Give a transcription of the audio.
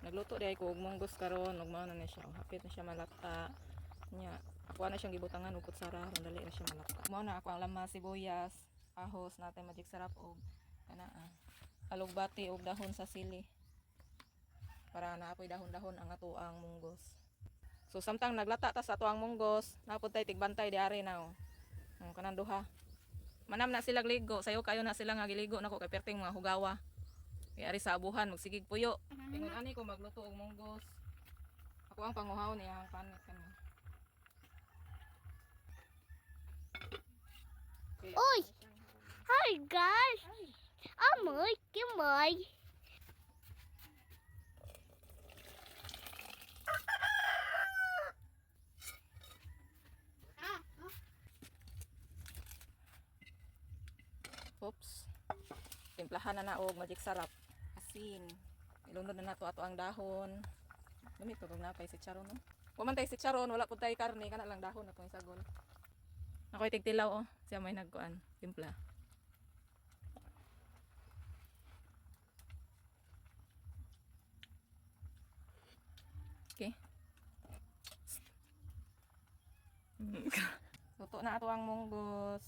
Nagluto di ay ko og munggos karon, ug mao na ni siya. Hapit na siya malata. Nya, ako na siyang gibutangan og kutsara, dali na siya malata. Mao na ako ang lamas, sibuyas, ahos natin magic sarap og kana alugbati og dahon sa sili. Para naapoy dahon-dahon ang ato ang munggos. So samtang naglata ta sa ato ang munggos, napud tay tigbantay diari na oh. Kanang duha. Manam na sila ligo, sayo kayo na sila nga giligo nako kay perting mga hugawa. Kay ari sa abuhan magsigig puyo. Tingon ani ko magluto og munggos. Ako ang panguhaw niya ang panit kani. Oi! Hi guys! Amoy, kimoy! Oops. Timplahan na og magic sarap. Asin. Ilunod na nato ato ang dahon. Lumit tugog na kay si Charon no. Wa man tay si Charon, wala pud tay karne kana lang dahon atong isagol. Ako'y tigtilaw oh, siya may nagkuan, timpla. Okay. Luto na ato ang munggos.